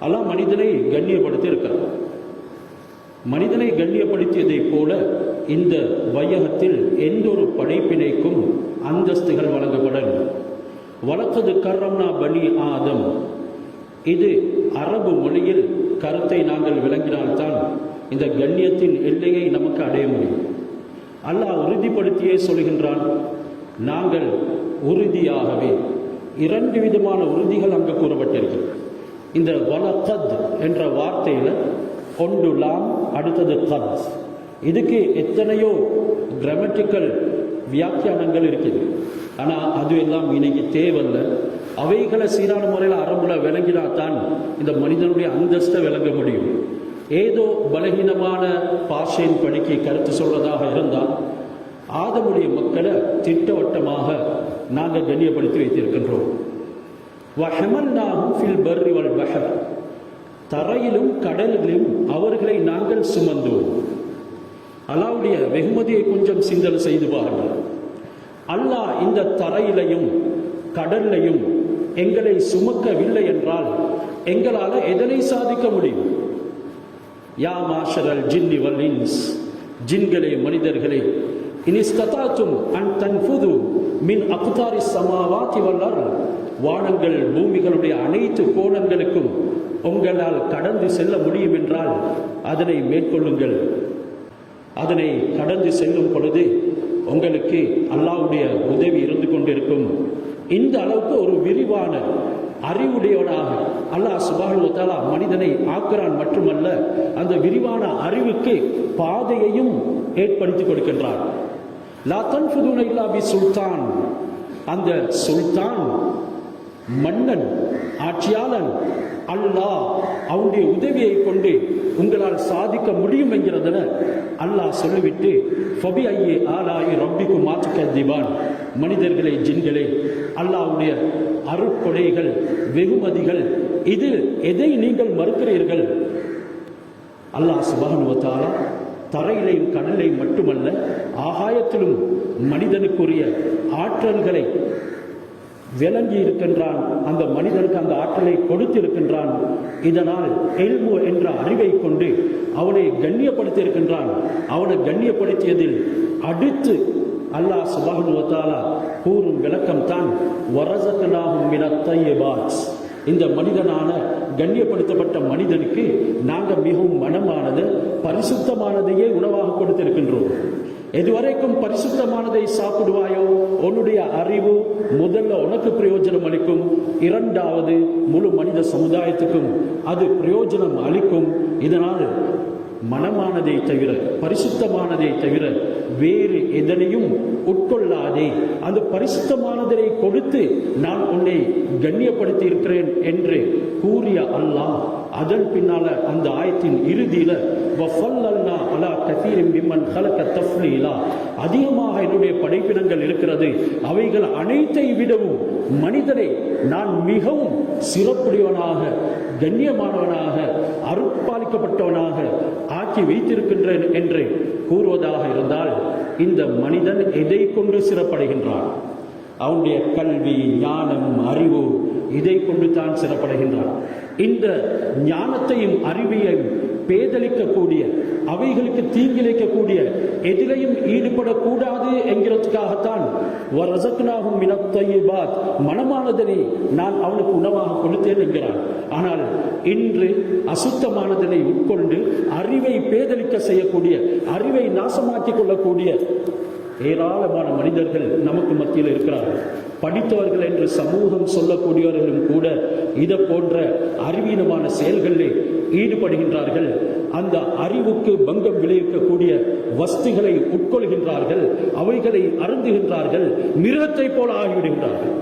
அல்லாஹ் மனிதனை கண்ணியப்படுத்தி இருக்கிறார். மனிதனை கண்ணியப்படுத்தியதை போல இந்த வையகத்தில் எந்த ஒரு படைப்பினைக்கும் அந்தஸ்துகள் வழங்கப்படவில்லை. வலக்கது கர்ரம்னா பனி ஆதம், இது அரபு மொழியில் கருத்தை நாங்கள் விளங்கினால்தான் இந்த கண்ணியத்தின் எல்லையை நமக்கு அடைய முடியும். அல்லாஹ் உறுதிப்படுத்தியே சொல்கின்றான். நாங்கள் உறுதியாகவே 2 விதமான உறுதிகள் அங்கு கூறப்பட்டிருக்கிறது. இந்த வலக்கத் என்ற வார்த்தையில் ஒன்று லாம், அடுத்தது கத். இதுக்கு எத்தனையோ கிராமட்டிக்கல் வியாக்கியானங்கள் இருக்குது. ஆனால் அது எல்லாம் இன்னைக்கு தேவையில்லை. அவைகளை சீரான முறையில் அரபுல விளங்கினால்தான் இந்த மனிதனுடைய அந்தஸ்தை விளங்க முடியும். ஏதோ பலகீனமான பாஷையின் படிக்கு கருத்து சொல்வதாக இருந்தால் ஆதமுடைய மக்களை திட்டவட்டமாக நாங்கள் கண்ணியப்படுத்தி வைத்திருக்கின்றோம். தரையிலும் கடலிலும் அவர்களை நாங்கள் சுமந்தோம். அல்லாஹ்வுடைய வெகுமதியை கொஞ்சம் சிந்தனை செய்து பாருங்கள். அல்லாஹ் இந்த தரையிலையும் கடல்லையும் எங்களை சுமக்கவில்லை என்றால் எங்களால் எதனை சாதிக்க முடியும்? யா மாஷரல் ஜின்னி வல் இன்ஸ், ஜின்களே மனிதர்களே, இனிஸ்ததாத்தும் அன் தன்ஃபுது மின் அக்தாரி ஸமாவாதி வல் அர்த், வானங்கள் பூமிகளுடைய அனைத்து கோணங்களுக்கும் உங்களால் கடந்து செல்ல முடியும் என்றால் அதனை மேற்கொள்ளுங்கள். அதனை கடந்து செல்லும் பொழுது உங்களுக்கு அல்லாஹ்வுடைய உதவி இருந்து கொண்டிருக்கும். இந்த அளவுக்கு ஒரு விரிவான அறிவுடையவனாக அல்லாஹ் சுப்ஹானஹு வ தஆலா மனிதனை ஆக்குறான். மட்டுமல்ல, அந்த விரிவான அறிவுக்கு பாதையையும் ஏற்படுத்தி கொடுக்கின்றான். லா தன்ஃபுதுன இல்லா பி சுல்தான், அந்த சுல்தான் மன்னன், ஆட்சியாளன் அல்லாஹ் அவனுடைய உதவியை கொண்டு உங்களால் சாதிக்க முடியும் என்கிறதுல அல்லாஹ் சொல்லிவிட்டு ஃபபி ஐயே ஆலாயி ரப்பிக்கு மாத்துக்கதிபான், மனிதர்களே ஜின்களே, அல்லாஹ்வுடைய அருட்கொடைகள் வெகுமதிகள் இதில் எதை நீங்கள் மறுக்கிறீர்கள்? அல்லாஹ் சுப்ஹானஹு வ தஆலா தரையிலையும் கடலையும் மட்டுமல்ல ஆகாயத்திலும் மனிதனுக்குரிய ஆற்றல்களை விளங்கி இருக்கின்றான். அந்த மனிதனுக்கு அந்த ஆற்றலை கொடுத்திருக்கின்றான். இதனால் இல்மு என்ற அறிவை கொண்டு அவனை கண்ணியப்படுத்தி இருக்கின்றான். அவனை கண்ணியப்படுத்தியதில் அடுத்து அல்லாஹ் சுப்ஹானஹு வ தஆலா கூறும் விளக்கம் தான் வரஸக்னாஹும் மினத் தய்யிபாத். இந்த மனிதனான கண்ணியப்படுத்தப்பட்ட மனிதனுக்கு நாங்கள் மிகவும் மனமானது பரிசுத்தமானதையே உணவாக கொடுத்திருக்கின்றோம். எதுவரைக்கும் பரிசுத்தமானதை சாப்பிடுவாயோ உன்னுடைய அறிவு முதல்ல உனக்கு பிரயோஜனம் அளிக்கும், இரண்டாவது முழு மனித சமுதாயத்துக்கும் அது பிரயோஜனம் அளிக்கும். இதனால் மனமானதை தவிர பரிசுத்தமானதை தவிர வேறு எதனையும் உட்கொள்ளாதே. அந்த பரிசுத்தமானதை கொடுத்து நான் உன்னை கண்ணியப்படுத்தி இருக்கிறேன் என்று கூறிய அல்லாஹ் அதன் பின்னால அந்த ஆயத்தின் இறுதியில வஃபல்லல்னா அலா கதீரின் மிம்மன் ஹலக தஃப்லீலா, அதிகமாக என்னுடைய படைப்பினங்கள் இருக்கிறது, அவைகள் அனைத்தை விடவும் மனிதனை நான் மிகவும் சிறப்புடையவனாக கண்ணியமானவனாக அருட்பாலிக்கப்பட்டவனாக ஆக்கி வைத்திருக்கின்றேன் என்று கூறுவதாக இருந்தால் இந்த மனிதன் எதை கொண்டு சிறப்படைகின்றான்? அவனுடைய கல்வி, ஞானம், அறிவு, இதை கொண்டு தான் சிறப்படைகின்றான். இந்த ஞானத்தையும் அறிவையும் பேதலிக்கக்கூடிய, அவைகளுக்கு தீங்கிழைக்கக்கூடிய எதிலையும் ஈடுபடக்கூடாது என்கிறதுக்காகத்தான் வரஸக்னாஹும் மினத் தய்யிபாத், மனமானதனை நான் அவனுக்கு உணவாக கொடுத்தேன் என்கிறான். ஆனால் இன்று அசுத்தமானதனை உட்கொண்டு அறிவை பேதலிக்க செய்யக்கூடிய, அறிவை நாசமாக்கிக் கொள்ளக்கூடிய ஏராளமான மனிதர்கள் நமக்கு மத்தியில் இருக்கிறார்கள். படித்தவர்கள் என்று சமூகம் சொல்லக்கூடியவர்களும் கூட இதை போன்ற அறிவீனமான செயல்களில் ஈடுபடுகின்றார்கள். அந்த அறிவுக்கு பங்கம் விளைவிக்கக்கூடிய வஸ்துகளை உட்கொள்கின்றார்கள், அவைகளை அருந்துகின்றார்கள், மிருகத்தை போல ஆகிவிடுகின்றார்கள்.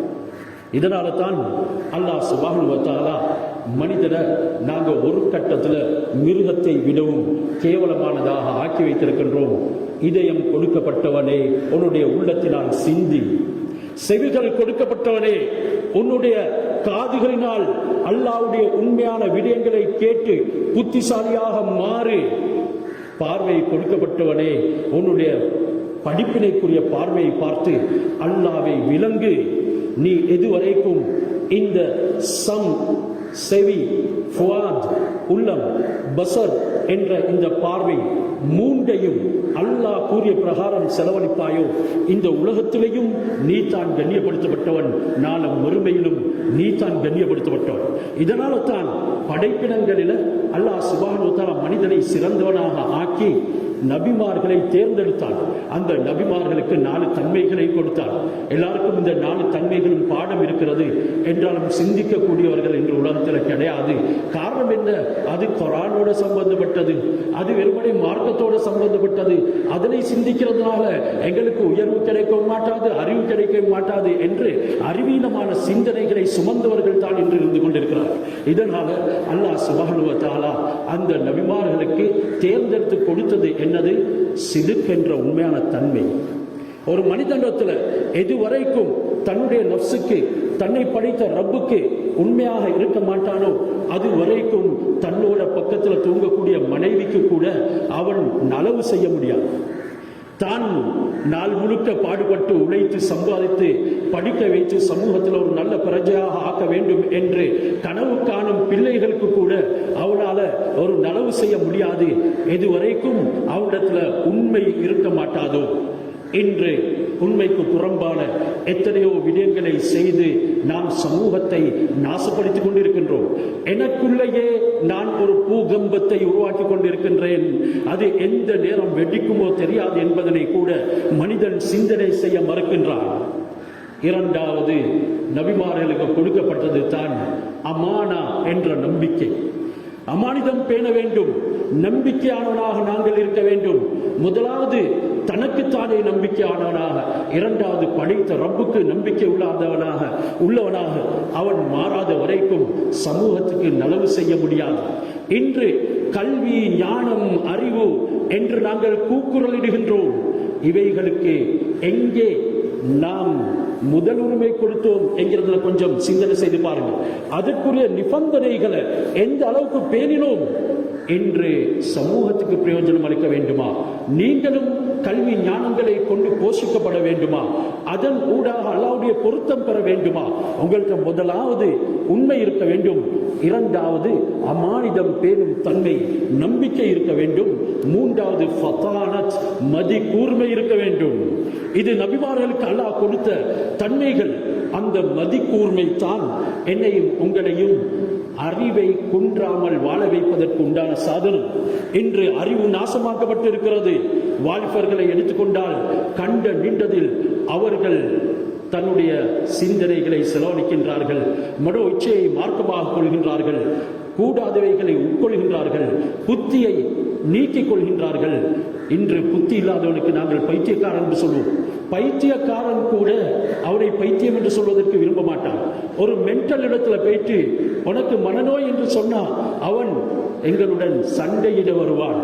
இதனால தான் அல்லாஹ் சுப்ஹானஹு வ தஆலா மனிதனை நாங்கள் ஒரு கட்டத்தில் மிருகத்தை விடவும் கேவலமானதாக ஆக்கி வைத்திருக்கின்றோம். இதயம் கொடுக்கப்பட்டவனே உன்னுடைய உள்ளத்தினால் சிந்தி, செவிகள் கொடுக்கப்பட்டவனே உன்னுடைய காதுகளினால் அல்லாஹ்வுடைய உண்மையான விடயங்களை கேட்டு புத்திசாலியாக மாறு. பார்வை கொடுக்கப்பட்டவனே உன்னுடைய படிப்பினைக்குரிய பார்வையை பார்த்து அல்லாஹ்வை விளங்கு. நீ எதுவரைக்கும் இந்த செவி, ஃபுஆத், உள்ளம், பசர் என்ற இந்த பார்வை மூன்றையும் அல்லாஹ் கூறிய பிரகாரம் செலவழிப்பாயோ இந்த உலகத்திலேயும் நீ தான் கண்ணியப்படுத்தப்பட்டவன், நாளும் மறுமையிலும் நீ தான் கண்ணியப்படுத்தப்பட்டவன். இதனால தான் படைப்பினங்களில் அல்லாஹ் சுப்ஹானஹு வ தஆலா மனிதனை சிறந்தவனாக ஆக்கி நபிமார்களை தேர்ந்தெடுத்தான். அந்த நபிமார்களுக்கு 4 தன்மைகளை கொடுத்தான். எல்லாருக்கும் இந்த 4 தன்மைகளும் பாடம் இருக்கிறது என்றாலும் சிந்திக்கக்கூடியவர்கள் என்று உலகத்தில் கிடையாது. காரணம் என்ன? அது குர்ஆனோட சம்பந்தப்பட்டது, அது வெறுமனே மார்க்கத்தோட சம்பந்தப்பட்டது. அதனை சிந்திக்கிறதுனால எங்களுக்கு உயர்வு கிடைக்க மாட்டாது, அறிவு கிடைக்க மாட்டாது என்று அறிவீனமான சிந்தனைகளை சுமந்தவர்கள் தான் என்று இருந்து கொண்டிருக்கிறார். இதனால அல்லாஹ் சுப்ஹானஹு வ தஆலா அந்த நபிமார்களுக்கு தேர்ந்தெடுத்து கொடுத்தது என்னது? சிதுக் என்ற உண்மையான தன்மை. ஒரு மனிதனிடத்தில் எதுவரைக்கும் தன்னுடைய நஃப்ஸுக்கு, தன்னை படைத்த ரப்புக்கு உண்மையாக இருக்க மாட்டானோ அது வரைக்கும் தன்னோட பக்கத்தில் தூங்கக்கூடிய மனைவிக்கு கூட அவன் நலவு செய்ய முடியாது. தான் நாள் முழுக்க பாடுபட்டு உழைத்து சம்பாதித்து படிக்க வைத்து சமூகத்தில் ஒரு நல்ல பிரஜையாக ஆக்க வேண்டும் என்று கனவு காணும் பிள்ளைகளுக்கு கூட அவனால ஒரு நலவு செய்ய முடியாது. எதுவரைக்கும் அவனிடத்துல உண்மை இருக்க மாட்டாதோ. இன்று உண்மைக்கு புறம்பான எத்தனையோ விடயங்களை செய்து நாம் சமூகத்தை நாசப்படுத்திக் கொண்டிருக்கின்றோம். எனக்குள்ளேயே நான் ஒரு பூகம்பத்தை உருவாக்கி கொண்டிருக்கின்றேன், அது எந்த நேரம் வெடிக்குமோ தெரியாது என்பதனை கூட மனிதன் சிந்தனை செய்ய மறுக்கின்றான். இரண்டாவது, நபிமார்களுக்கு கொடுக்கப்பட்டது தான் அமானா என்ற நம்பிக்கை. அமானிதம் பேண வேண்டும், நம்பிக்கையானவனாக நாங்கள் இருக்க வேண்டும். முதலாவது தனக்குத்தானே நம்பிக்கையானவனாக, இரண்டாவது படைத்த ரப்புக்கு நம்பிக்கை உள்ளவனாக அவன் மாறாத வரைக்கும் சமூகத்துக்கு நலவு செய்ய முடியாது. இன்று கல்வி, ஞானம், அறிவு என்று நாங்கள் கூக்குரலிடுகின்றோம். இவைகளுக்கு எங்கே நாம் முதல் உரிமை கொடுத்தோம் என்கிறதுல கொஞ்சம் சிந்தனை செய்து பாருங்கள். அதற்குரிய நிபந்தனைகளை எந்த அளவுக்கு பேணினோம்? இன்று சமூகத்துக்கு பிரயோஜனம் அளிக்க வேண்டுமா? நீங்களும் கல்வி ஞானங்களை கொண்டு போஷிக்கப்பட வேண்டுமா? அதன் ஊடாக அல்லாஹ்வுடைய பொருத்தம் பெற வேண்டுமா? உங்களுக்கு முதலாவது உண்மை இருக்க வேண்டும், இரண்டாவது அமானிதம் பேணும் தன்மை, நம்பிக்கை இருக்க வேண்டும், மூன்றாவது ஃபதானத், மதி கூர்மை இருக்க வேண்டும். இது நபிமார்களுக்கு அல்லாஹ் கொடுத்த தன்மைகள். அந்த மதி கூர்மை தான் என்னையும் உங்களையும் அறிவை குன்றாமல் வாழ வைப்பதற்கு உண்டான சாதனம். இன்று அறிவு நாசமாக்கப்பட்டு இருக்கிறது. வாலிபர்களை எடுத்துக்கொண்டால் கண்ட நின்றதில் அவர்கள் தன்னுடைய சிந்தனைகளை செலவழிக்கின்றார்கள், மனோ இச்சையை மார்க்கமாக கொள்கின்றார்கள், கூடாதவைகளை உட்கொள்கின்றார்கள், புத்தியை நீக்கிக் கொள்கின்றார்கள். இன்று புத்தி இல்லாதவனுக்கு நாங்கள் பைத்தியக்காரன் என்று சொல்வோம். பைத்தியக்காரன் கூட அவனை பைத்தியம் என்று சொல்வதற்கு விரும்ப மாட்டான். ஒரு மென்டல் இடத்துல போயிட்டு உனக்கு மனநோய் என்று சொன்னா அவன் எங்களுடன் சண்டையிட வருவான்.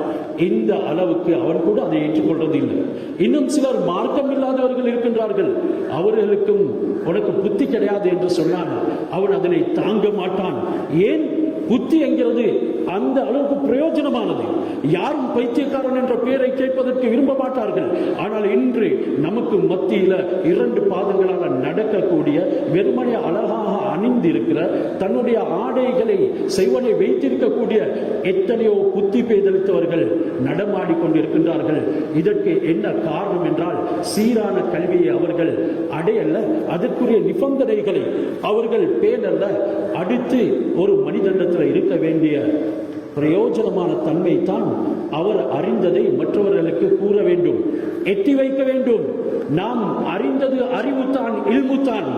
இந்த அளவுக்கு அவன் கூட அதை ஏற்றுக்கொள்வது இல்லை. இன்னும் சிலர் மார்க்கம் இல்லாதவர்கள் இருக்கின்றார்கள். அவர்களுக்கும் உனக்கு புத்தி கிடையாது என்று சொன்னால் அவன் அதனை தாங்க மாட்டான். ஏன்? புத்தி என்கிறது அந்த அளவுக்கு பிரயோஜனமானது. யாரும் பைத்தியக்காரன் என்ற பெயரை கேட்பதற்கு விரும்ப மாட்டார்கள். ஆனால் இன்று நமக்கு மத்தியில 2 பாதங்களால் நடக்கக்கூடிய, வெறுமனே அழகாக அணிந்திருக்கிற, தன்னுடைய ஆடைகளை செய்வனை வைத்திருக்கக்கூடிய எத்தனையோ புத்தி பேதளித்தவர்கள் நடமாடி கொண்டிருக்கின்றார்கள். இதற்கு என்ன காரணம் என்றால் சீரான கல்வியை அவர்கள் அடையல்ல, அதற்குரிய நிபந்தனைகளை அவர்கள் பேணல்ல. அடுத்து ஒரு மனிதனிடத்தில் இருக்க வேண்டிய பிரயோஜனமான தன்மை தான் அவர் அறிந்ததை மற்றவர்களுக்கு கூற வேண்டும், எட்டி வைக்க வேண்டும். நாம் அறிந்தது அறிவுத்தான், இல்முத்தான்.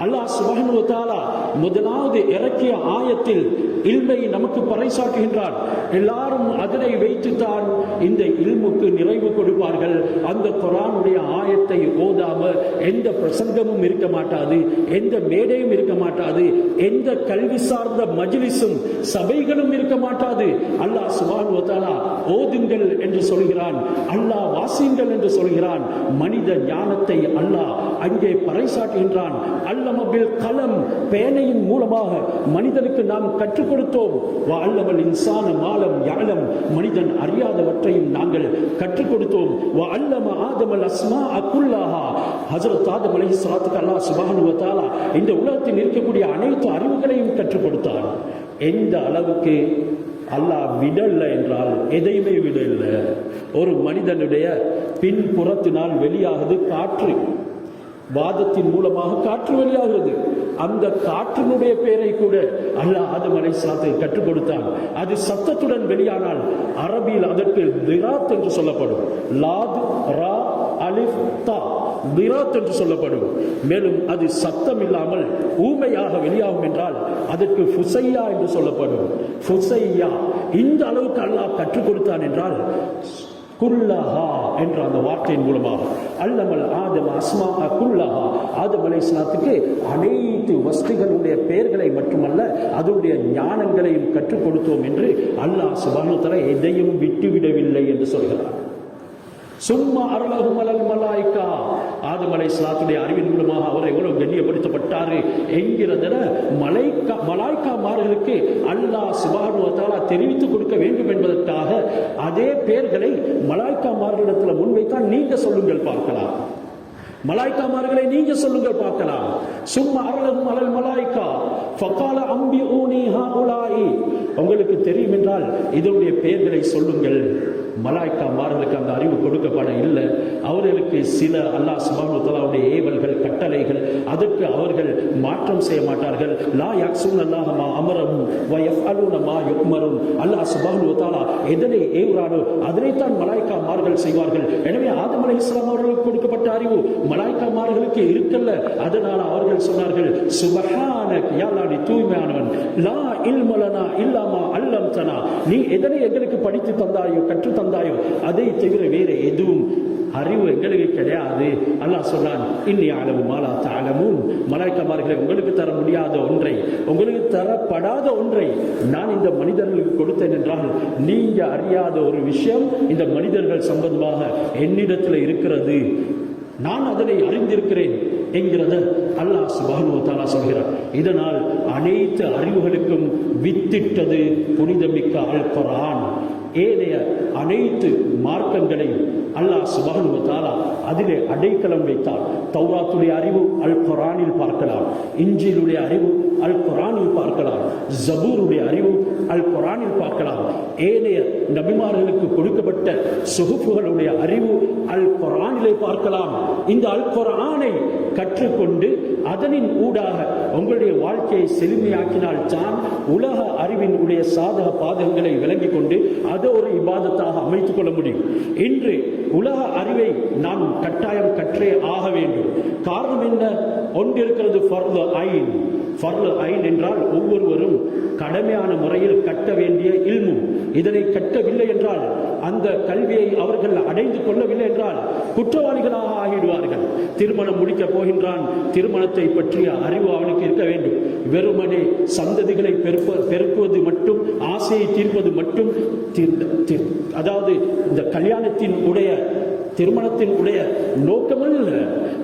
அல்லாஹ் சுப்ஹானஹு வ தஆலா முதலாவது இறக்கிய ஆயத்தில் இல்மை நமக்கு பறைசாற்றுகின்றார். எல்லாரும் அதனை வைத்துத்தான் இந்த இல்முக்கு நிறைவு கொடுப்பார்கள். அந்த குர்ஆனுடைய ஆயத்தை ஓதாம எந்த பிரசங்கமும் இருக்க மாட்டாது, எந்த மேடையும் இருக்க மாட்டாது, எந்த கல்வி சார்ந்த மஜ்லிஸும் சபைகளும் இருக்க மாட்டாது. அல்லாஹ் சுப்ஹானஹு வ தஆலா ஓதுங்கள் என்று சொல்கிறான், அல்லாஹ் வாசியுங்கள் என்று சொல்கிறான். மனித ஞானத்தை அல்லாஹ் அங்கே பறைசாற்றுகின்றான். அல்லம பில் கலம், பேனையின் மூலமாக மனிதனுக்கு நாம் கற்றுக் கொடுத்தோம். வஅல்லமல் இன்சான மாலம் யஅலம், மனிதன் அறியாதவற்றையும் நாங்கள் கற்றுக் கொடுத்தோம். வஅல்லம ஆதமல் அஸ்மாஅ குல்லஹா, ஹஜ்ரத் ஆதம் அலைஹிஸ்ஸலாத்துக்கு அல்லாஹ் சுப்ஹானஹு வ தஆலா இந்த உலகத்தில் இருக்கக்கூடிய அனைத்து அறிவுகளையும் கற்றுக் கொடுத்தார். எந்த அளவுக்கு அல்லாஹ் விடல என்றால் எதையுமே விடல. ஒரு மனிதனுடைய பின்புறத்தினால் வெளியாகுது காற்று, வாதத்தின் மூலமாக காற்று வெளியாகிறது. அந்த காற்றினுடைய பெயரை கூட அல்லாஹ் ஆதம் அலைஹிஸ்ஸலாத்துக்கு கற்றுக் கொடுத்தான். அது சத்தத்துடன் வெளியானால் அரபியில் அதற்கு திராத் என்று சொல்லப்படும். லாத் ரா அலிஃப் தா, திராத் என்று சொல்லப்படும். மேலும் அது சத்தம் இல்லாமல் ஊமையாக வெளியாகும் என்றால் அதற்கு ஃபுசையா என்று சொல்லப்படும். ஃபுசையா. இந்த அளவுக்கு அல்லாஹ் கற்றுக் கொடுத்தான் என்றால் குல்லஹா என்ற அந்த வார்த்தையின் மூலமாக அல்லமல் ஆதம் அஸ்மாஅ குல்லஹா, ஆதம் அலைஹிஸ்ஸலாத்துக்கு அனைத்து வஸ்துகளுடைய பெயர்களை மட்டுமல்ல அதனுடைய ஞானங்களையும் கற்றுக் கொடுத்தோம் என்று அல்லாஹ் சுப்ஹானஹு வ தஆலா எதையும் விட்டுவிடவில்லை என்று சொல்கிறார். சும்மா அருளஹும் அலல் மலாயிகா, ஆதம் அலைஹிஸ்ஸலாத்துடைய அறிவின் மூலமாக அவர் எவ்வளவு கண்ணியப்படுத்தப்பட்டாரு என்கிறதுல மலாய்க்காமார்களுக்கு அல்லாஹ் சுப்ஹானஹு வ தஆலா தெரிவித்துக் கொடுக்க வேண்டும் என்பதற்காக அதே பெயர்களை மலாய்க்காமார்களிடத்தில் முன்வைத்தான். நீங்க சொல்லுங்கள் பார்க்கலாம், மலாய்க்காமார்களை நீங்க சொல்லுங்கள் பார்க்கலாம். சும்மா அருளஹும் அலல் மலாயிகா ஃபகால அம்பிஊனி ஹாஉலாஇ, உங்களுக்கு தெரியும் என்றால் இதனுடைய பெயர்களை சொல்லுங்கள். மலாய்க்காமார்களுக்கு அந்த அறிவு கொடுக்கப்பட இல்லை. அவர்களுக்கு சில அல்லாஹ் சுப்ஹானஹு வ தஆலாவுடைய ஏவல்கள் கட்டளைகள், அதற்கு அவர்கள் மாற்றம் செய்ய மாட்டார்கள். லா யக்ஸூனல்லாஹ மா அமரஹும் வ யஃஅலூன மா யுமரும், அல்லாஹ் சுப்ஹானஹு வ தஆலா எதனை ஏவுறானோ அதனைத்தான் மலாய்க்காமார்கள் செய்வார்கள். எனவே ஆதம் அலைஹிஸ்ஸலாம் அவர்களுக்கு கொடுக்கப்பட்ட அறிவு மலாய்க்காமார்களுக்கு இருக்கல்ல. அதனால அவர்கள் சொன்னார்கள் சுப்ஹானக, யா அல்லாஹ் நீ தூய்மையானவன், லா இல்ம லனா இல்லா மா அல்லம்தனா, நீ எதனை எங்களுக்கு படித்து தந்தாயோ கற்று தந்தாயோ அதை தவிர வேற எதுவும் அறிவு எங்களுக்கு கிடையாது. அல்லாஹ் சொன்னான் இன்னி அலமு மா லா தஅலமூன், மலாய்க்காமார்களே உங்களுக்கு தர முடியாத ஒன்றை, உங்களுக்கு தரப்படாத ஒன்றை நான் இந்த மனிதர்களுக்கு கொடுத்தேன் என்றால் நீங்க அறியாத ஒரு விஷயம் இந்த மனிதர்கள் சம்பந்தமாக என்னிடத்தில் இருக்கிறது, நான் அதனை அறிந்திருக்கிறேன் என்கிறத அல்லாஹ் சுப்ஹானஹு வ தஆலா சொல்கிறார். இதனால் அனைத்து அறிவுகளுக்கும் வித்திட்டது புனிதமிக்க அல் குர்ஆன். ஏனைய அனைத்து மார்க்கங்களையும் அல்லாஹ் சுப்ஹானஹு வ தஆலா அதிலே அடைக்கலம் வைத்தார். தௌராத்துடைய அறிவு அல் குர்ஆனில் பார்க்கலாம், இன்ஜீலுடைய அறிவு அல் குர்ஆனில் பார்க்கலாம், ஜபூருடைய அறிவு அல் குர்ஆனில் பார்க்கலாம். ஏனைய நபிமார்களுக்கு கொடுக்கப்பட்ட சுஹுஃபுகளுடைய அறிவு அல் குர்ஆனிலே பார்க்கலாம். இந்த அல் குர்ஆனை கற்றுக்கொண்டு அதனின் ஊடாக உங்களுடைய வாழ்க்கையை செழுமையாக்கினால் தான் உலக அறிவின் உடைய சாதக பாதகங்களை விளங்கிக் கொண்டு அதை ஒரு இபாதத்தாக அமைத்துக் கொள்ள முடியும். இன்று உலக அறிவை நாம் கட்டாயம் கற்றே ஆக வேண்டும். காரணம் என்ன? ஒன்றிருக்கிறது ஃபர்து ஐன். ஃபர்து ஐன் என்றால் ஒவ்வொருவரும் கடமையான முறையில் கட்ட வேண்டிய இல்மு. இதனை கட்டவில்லை என்றால், அந்த கல்வியை அவர்கள் அடைந்து கொள்ளவில்லை என்றால் குற்றவாளிகளாக ஆகிடுவார்கள். திருமணம் முடிக்க போகின்றான், திருமணத்தை பற்றிய அறிவு அவனுக்கு இருக்க வேண்டும். வெறுமனே சந்ததிகளை பெருக்குவது மட்டும், ஆசையை தீர்ப்பது மட்டும், அதாவது இந்த கல்யாணத்தின் உடைய திருமணத்தின் உடைய நோக்கமல்ல.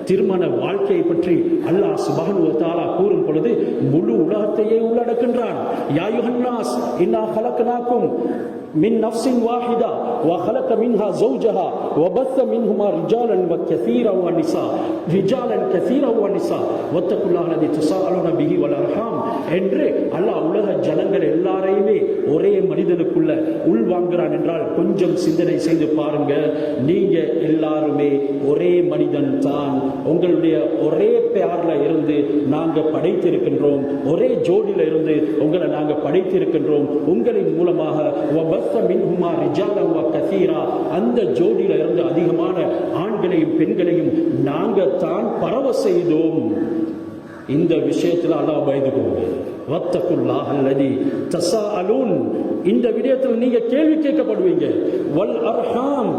திருமண வாழ்க்கையை பற்றி அல்லாஹ் சுப்ஹானஹு வ தஆலா கூறும் பொழுது முழு உலகத்தையே உள்ளடக்கின்றான். யா அய்யுஹன் நாஸ் இன்னா ஹலக்னாக்கும் மின் நஃப்ஸின் வாஹிதா வ ஹலக மின்ஹா ஸௌஜஹா வ பஸ்ஸ மின்ஹுமா ரிஜாலன் வ கஸீரன் வ நிஸா வத்தகுல்லாஹ அல்லதி தஸாஅலூன பிஹி வல் அர்ஹாம் என்று அல்லாஹ் உலக ஜனங்கள் எல்லாரையுமே ஒரே மனிதனுக்குள்ள உள்வாங்குறான் என்றால் கொஞ்சம் சிந்தனை செய்து பாருங்க. நீங்க எல்லாருமே ஒரே மனிதன் தான். உங்களுடைய ஒரே பேர்ல இருந்து நாங்க படைத்திருக்கின்றோம், ஒரே ஜோடியில இருந்து உங்களை நாங்க படைத்திருக்கின்றோம். உங்களின் மூலமாக அந்த ஜோடியில இருந்து அதிகமான ஆண்களையும் பெண்களையும் நாங்க தான் பரவ செய்தோம். இந்த விஷயத்தில் அல்லாஹ் பயந்து கொள்ளுங்க. வத்தகுல்லாஹ அல்லதி தஸாஅலூன், இந்த விடயத்தில் நீங்க கேள்வி கேட்கப்படுவீங்க. வல் அர்ஹாம்,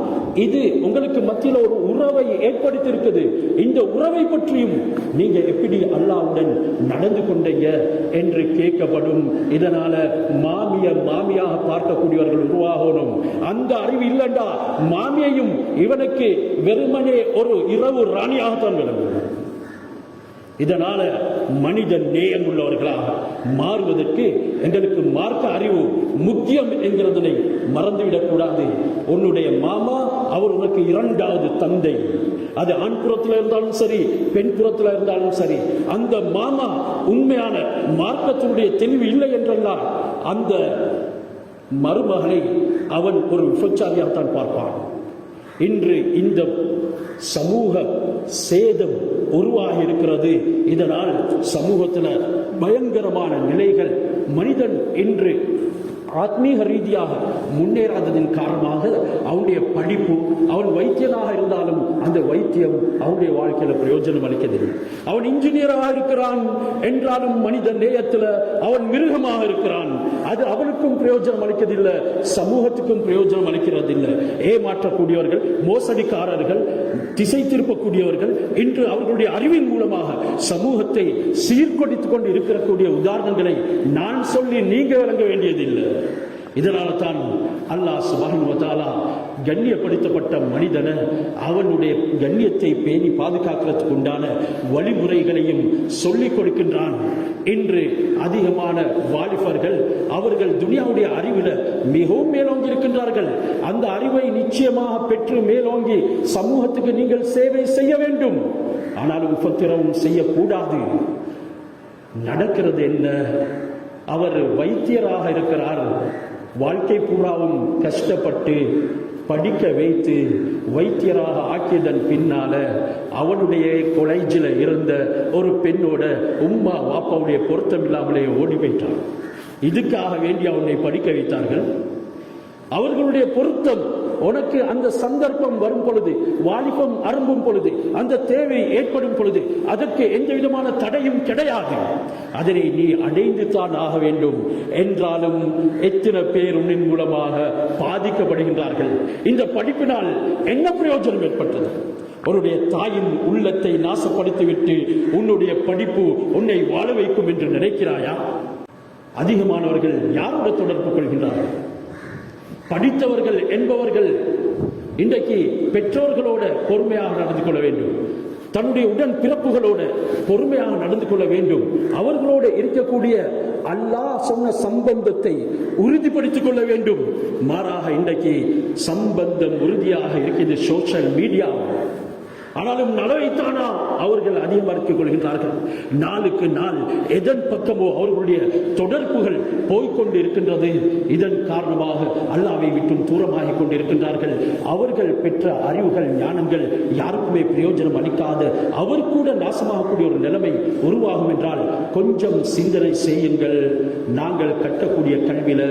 இது உங்களுக்கு மத்தியில் ஒரு உறவை ஏற்படுத்தி இருக்குது. இந்த உறவை பற்றியும் நீங்க எப்படி அல்லாஹ்வுடன் நடந்து கொண்டீங்க என்று கேட்கப்படும். இதனால மாமியாக பார்க்கக்கூடியவர்கள் உருவாகணும். அந்த அறிவு இல்லைண்டா மாமியையும் இவனுக்கு வெறுமனே ஒரு இரவு ராணியாகத்தான் விளங்கும். இதனால மனித நேயம் உள்ளவர்களாக மாறுவதற்கு எங்களுக்கு மார்க்க அறிவு முக்கியம் என்கிறதனை மறந்துவிடக்கூடாது. உன்னுடைய மாமா அவர் உனக்கு இரண்டாவது தந்தை. அது ஆண் புறத்தில் இருந்தாலும் சரி, பெண் புறத்தில் இருந்தாலும் சரி, அந்த மாமா உண்மையான மார்க்கத்தினுடைய தெளிவு இல்லை என்றெல்லாம் அந்த மருமகனை அவன் ஒரு விபச்சாரியாகத்தான் பார்ப்பான். இன்று இந்த சமூக சேதம் உருவாகி இருக்கிறது. இதனால் சமூகத்தில் பயங்கரமான நிலைகள். மனிதன் இன்று ஆத்மீக ரீதியாக முன்னேறாததின் காரணமாக அவனுடைய படிப்பு, அவன் வைத்தியனாக இருந்தாலும் அந்த வைத்தியம் அவனுடைய வாழ்க்கையில பிரயோஜனம் அளிக்கவில்லை. அவன் இன்ஜினியராக இருக்கிறான் என்றாலும் மனித நேயத்தில் அவன் மிருகமாக இருக்கிறான். அது அவனுக்கும் பிரயோஜனம் அளிக்கதில்லை, சமூகத்துக்கும் பிரயோஜனம் அளிக்கிறதில்லை. ஏமாற்றக்கூடியவர்கள், மோசடிக்காரர்கள், திசை திருப்பக்கூடியவர்கள் இன்று அவர்களுடைய அறிவின் மூலமாக சமூகத்தை சீர்குலைத்துக் கொண்டு இருக்கக்கூடிய உதாரணங்களை நான் சொல்லி நீங்க விளங்க வேண்டியதில்லை. இதனால தான் அல்லாஹ் சுப்ஹானஹு வ தஆலா கண்ணியப்படுத்தப்பட்ட மனிதனை அவனுடைய கண்ணியத்தை பேணி பாதுகாக்கிறதுக்கு உண்டான வழிமுறைகளையும் சொல்லிக் கொடுக்கின்றான். இன்று அதிகமான வாலிபர்கள் அவர்கள் துனியாவுடைய அறிவில் மிகவும் மேலோங்கி இருக்கின்றார்கள். அந்த அறிவை நிச்சயமாக பெற்று மேலோங்கி சமூகத்துக்கு நீங்கள் சேவை செய்ய வேண்டும். ஆனாலும் உபத்திரவும் செய்யக்கூடாது. நடக்கிறது என்ன? அவர் வைத்தியராக இருக்கிறார். வாழ்க்கை பூராவும் கஷ்டப்பட்டு படிக்க வைத்து வைத்தியராக ஆக்கியதன் பின்னால அவனுடைய காலேஜில் இருந்த ஒரு பெண்ணோட உம்மா வாப்பாவுடைய பொருத்தம் இல்லாமலே ஓடி போயிட்டான். இதுக்காக வேண்டி அவனை படிக்க வைத்தார்கள். அவர்களுடைய பொருத்தம் உனக்கு அந்த சந்தர்ப்பம் வரும் பொழுது, வாலிபம் அரும்பும் பொழுது, அந்த தேவை ஏற்படும் பொழுது அதற்கு எந்த விதமான தடையும் கிடையாது. அதனை நீ அடைந்து தான் ஆக வேண்டும். என்றாலும் எத்தனை பேர் உன்னின் மூலமாக பாதிக்கப்படுகின்றார்கள். இந்த படிப்பினால் என்ன பிரயோஜனம் ஏற்பட்டது? உன்னுடைய தாயின் உள்ளத்தை நாசப்படுத்திவிட்டு உன்னுடைய படிப்பு உன்னை வாழ வைக்கும் என்று நினைக்கிறாயா? அதிகமானவர்கள் யாரோட தொடர்பு கொள்கின்றார்கள்? படித்தவர்கள் என்பவர்கள் இன்றைக்கு பெற்றோர்களோட பொறுமையாக நடந்து கொள்ள வேண்டும். தன்னுடைய உடன் பிறப்புகளோட பொறுமையாக நடந்து கொள்ள வேண்டும். அவர்களோடு இருக்கக்கூடிய அல்லாஹ் சொன்ன சம்பந்தத்தை உறுதிப்படுத்திக் கொள்ள வேண்டும். மாறாக இன்றைக்கு சம்பந்தம் உறுதியாக இருக்கிறது சோஷியல் மீடியா. ஆனாலும் நலவைத்தானா அவர்கள் அதிகமாக்கிக் கொள்கின்றார்கள். நாளுக்கு நாள் எதன் பக்கமோ அவர்களுடைய தொடர்புகள் போய்கொண்டு இருக்கின்றது. இதன் காரணமாக அல்லாஹ்வை விட்டும் தூரமாகிக் கொண்டிருக்கின்றார்கள். அவர்கள் பெற்ற அறிவுகள், ஞானங்கள் யாருக்குமே பிரயோஜனம் அளிக்காத அவர் கூட நாசமாகக்கூடிய ஒரு நிலைமை உருவாகும் என்றால் கொஞ்சம் சிந்தனை செய்யுங்கள். நாங்கள் கட்டக்கூடிய கல்வியில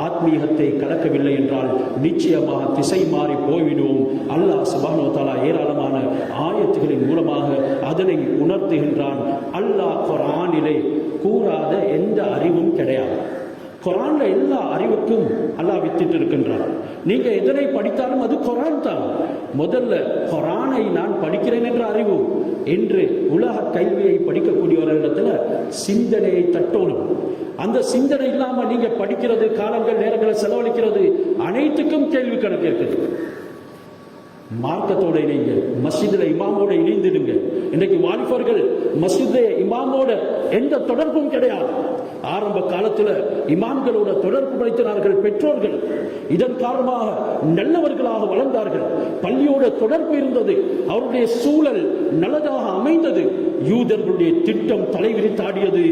ஆத்மீகத்தை கலக்கவில்லை என்றால் நிச்சயமாக திசை மாறி போய்விடுவோம். அல்லாஹ் சுப்ஹானஹு வ தஆலா ஏராளமான ஆயத்துகளின் மூலமாக அதனை உணர்த்துகின்றான். அல்லாஹ் குர்ஆனிலே கூறாத எந்த அறிவும் கிடையாது. குர்ஆன்ல எல்லா அறிவுக்கும் அல்லாஹ் வித்திட்டு இருக்கின்றான். நீங்க எதனை படித்தாலும் அது குர்ஆன் தான். முதல்ல குர்ஆனை நான் படிக்கிறேன் என்ற அறிவு. என்று உலக கல்வியை படிக்கக்கூடியவர்களிடத்துல சிந்தனையை தட்டோணும். அந்த சிந்தனை இல்லாம நீங்க படிக்கிறது, காலங்கள் நேரங்களை செலவழிக்கிறது, அனைத்துக்கும் கேள்வி கணக்கு இருக்குது. மார்க்கத்தோட இணைங்க, மஸ்ஜிதுல இமாமோட இணைந்துடுங்க. இன்றைக்கு வாலிபர்கள் மஸ்ஜிதுல இமாமோட எந்த தொடர்பும் கிடையாது. ஆரம்ப காலத்துல இமாம்களோட தொடர்பு படுத்தினார்கள் பெற்றோர்கள். இதன் காரணமாக நல்லவர்களாக வளர்ந்தார்கள். பள்ளியோட தொடர்பு இருந்தது. அவருடைய சூழல் நல்லதாக அமைந்தது. யூதர்களுடைய திட்டம் தலைவிரித்தாடியது.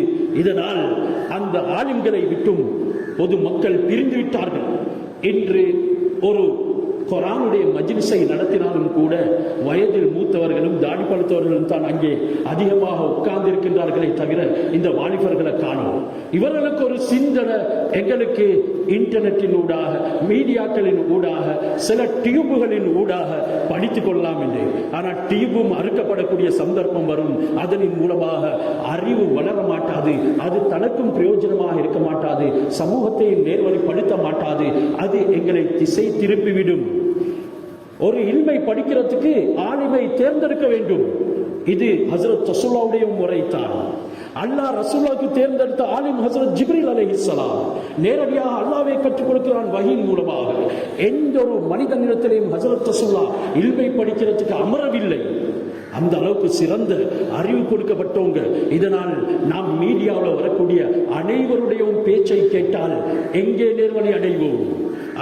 இதனால் அந்த ஆலிம்களை விட்டும் பொது மக்கள் பிரிந்து விட்டார்கள். இன்று ஒரு குர்ஆனுடைய மஜ்லிஸை நடத்தினாலும் கூட வயதில் மூத்தவர்களும் தாடி பழுத்தவர்களும் தான் அங்கே அதிகமாக உட்கார்ந்து இருக்கின்றார்களே தவிர இந்த வாலிபர்களை காணோம். இவர்களுக்கு ஒரு சிந்தனை எங்களுக்கு இன்டர்நெட்டின் ஊடாக, மீடியாக்களின் ஊடாக, சில டியூபுகளின் ஊடாக படித்துக் கொள்ளலாம் என்று. ஆனால் டியூபும் அறுக்கப்படக்கூடிய சந்தர்ப்பம் வரும். அதனின் மூலமாக அறிவு வளர மாட்டாது. அது தனக்கும் பிரயோஜனமாக இருக்க மாட்டாது. சமூகத்தை நேர்வழிப்படுத்த மாட்டாது. அது எங்களை திசை திருப்பிவிடும். ஒரு இல்மை படிக்கிறதுக்கு ஆலிமை தேர்ந்தெடுக்க வேண்டும். இது ஹஜ்ரத் ரசூலுல்லாஹ்வுடைய முறைதான். அல்லாஹ் ரசூலுல்லாஹ்வுக்கு தேர்ந்தெடுத்த ஆலிம் ஹஜ்ரத் ஜிப்ரீல் அலைஹிஸ்ஸலாம். நேரடியாக அல்லாஹ்வை கற்றுக் கொடுக்கிறான் வஹீயின் மூலமாக. எந்த ஒரு மனிதனிடத்திலேயும் ஹஜ்ரத் ரசூலுல்லாஹ் இல்மை படிக்கிறதுக்கு அமரவில்லை. அந்த அளவுக்கு சிறந்த அறிவு கொடுக்கப்பட்டவங்க. இதனால் நாம் மீடியாவில் வரக்கூடிய அனைவருடைய பேச்சை கேட்டால் எங்கே நேர்வழி அடைவோம்?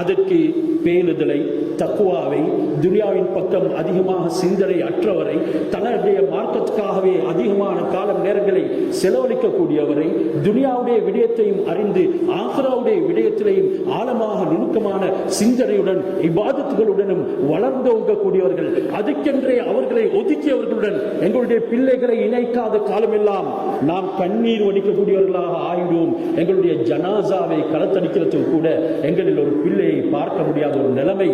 அதற்கு பேணுதலை, தக்குவாவை, துனியாவின் பக்கம் அதிகமாக சிந்தனை அற்றவரை, தன்னுடைய மார்க்கத்துக்காகவே அதிகமான காலம் நேரங்களை செலவழிக்கக்கூடியவரை, துனியாவுடைய விடயத்தையும் அறிந்து ஆகிராவுடைய விடயத்திலையும் ஆழமாக நுணுக்கமான சிந்தனையுடன் இபாதத்துகளுடனும் வளர்ந்தோங்கக்கூடியவர்கள், அதுக்கென்றே அவர்களை ஒதுக்கியவர்களுடன் எங்களுடைய பிள்ளைகளை இணைக்காத காலமெல்லாம் நாம் கண்ணீர் வடிக்கக்கூடியவர்களாக ஆயிடுவோம். எங்களுடைய ஜனாசாவை களத்தடிக்கிறதுக்கு கூட எங்களில் ஒரு பிள்ளையை பார்க்க முடியாத ஒரு நிலைமை